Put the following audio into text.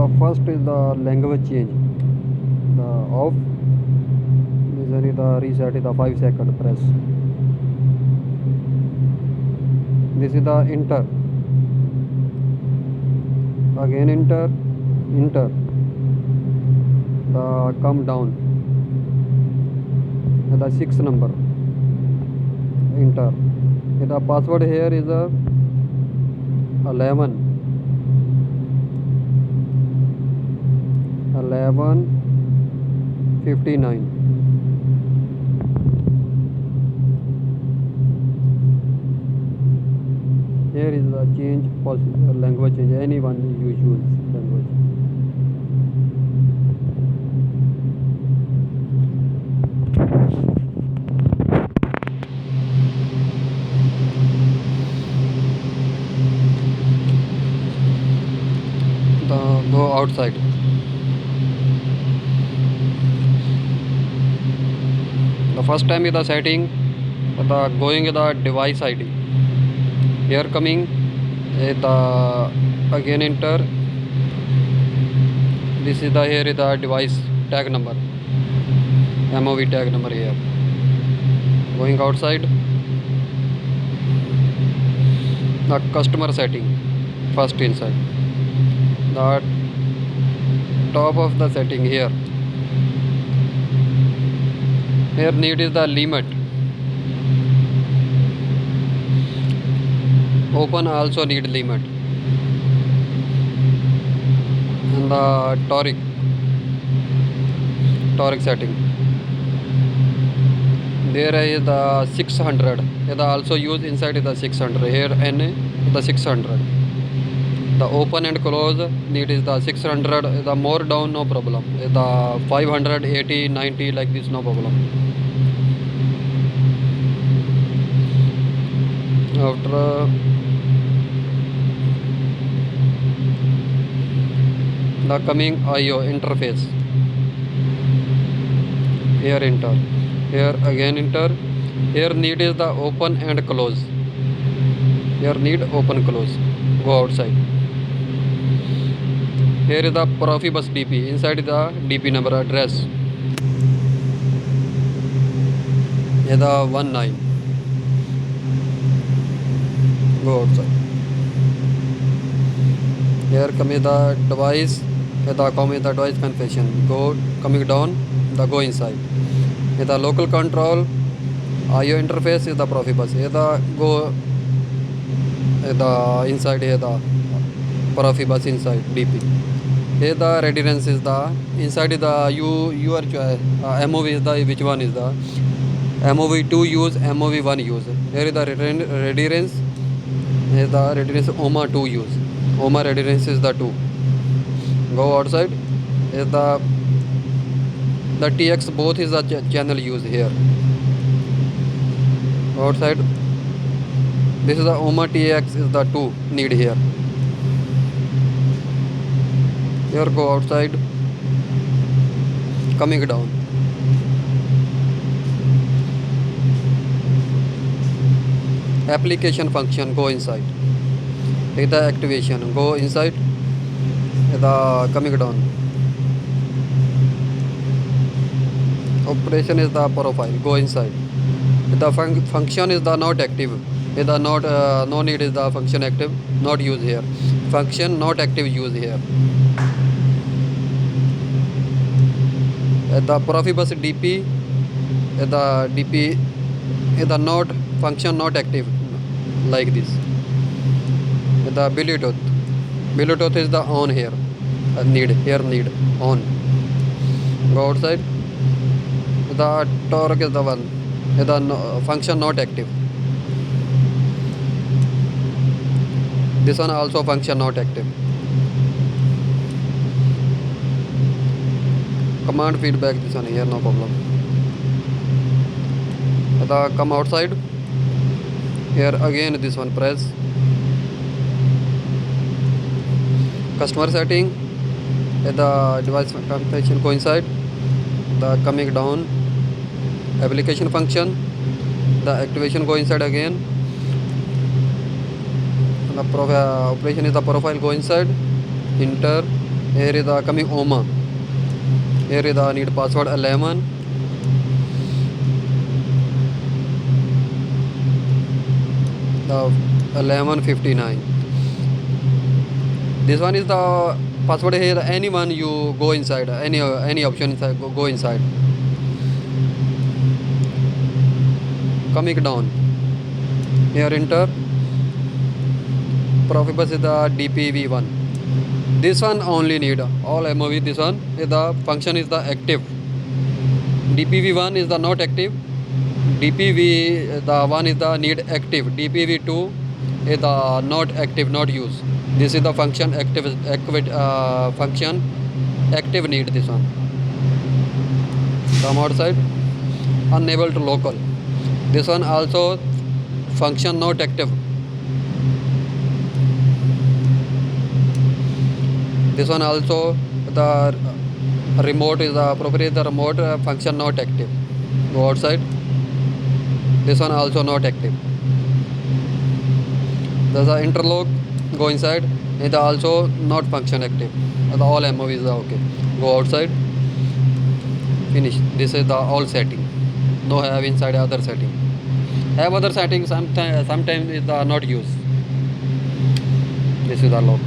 The first is the language change. The off. Usually the reset is the 5-second press. This is the enter. Again enter. Enter. The come down. And the 6th number. Enter. And the password here is 11. 11:59. Here is the change language change. Anyone you choose language. Go outside. The first time is the setting, the going the device ID. Here coming the again enter. This is the here is the device tag number, MOV tag number here. Going outside, the customer setting first inside. The top of the setting here. Here need is the limit. Open also need limit. And the toric setting. There is the 600. It also used inside the 600. Here N the 600. The open and close need is the 600. The more down no problem. The 500, 80, 90 like this no problem. After the coming IO interface. Here enter. Here again enter. Here need is the open and close. Here need open close. Go outside. Here is the Profibus DP. Inside the DP number address. Here the 19. Go outside. Here coming the device. Here the coming the device configuration. Go coming down. The go inside. Here the local control. IO interface is the Profibus. Here the go. Here the inside here the Profibus inside DP. Here the readiness is the inside the your choice. MOV is the which one is the MOV2 use, MOV1 use. Here is the readiness. Here is the readiness Auma 2 use. Auma readiness is the 2. Go outside. Here is the TX both is the channel use here. Outside. This is the Auma TX is the 2 need here. Here go outside. Coming down. Application function go inside. Take the activation go inside. The coming down. Operation is the profile go inside. The function is the not active. The not no need is the function active not use here. Function not active use here. The Profibus DP the DP the not function not active like this. The Bluetooth is the on here. Need on. Go outside. The torque is the one. The function not active. This one also function not active. Command feedback this one here no problem. The come outside. Here again this one press. Customer setting. The device configuration go inside. The coming down. Application function. The activation go inside again. The operation is the profile go inside. Enter. Here is the coming Auma. Here is the need password 11. The 1159. This one is the password here. Anyone you go inside, any option inside, go inside. Coming down. Here enter. Profibus is the DPV1. This one only need all MOV. This one is the function is the active. DPV1 is the not active. DPV the one is the need active. DPV2 is the not active, not use. This is the function active function active need. This one. Come outside. Unable to local. This one also function not active. This one also the remote is the appropriate the remote function not active. Go outside. This one also not active. There's a interlock. Go inside. It also not function active. The all MOVs are okay. Go outside. Finish. This is the all setting. No have inside other setting. Have other settings. Sometimes is the not use. This is the lock.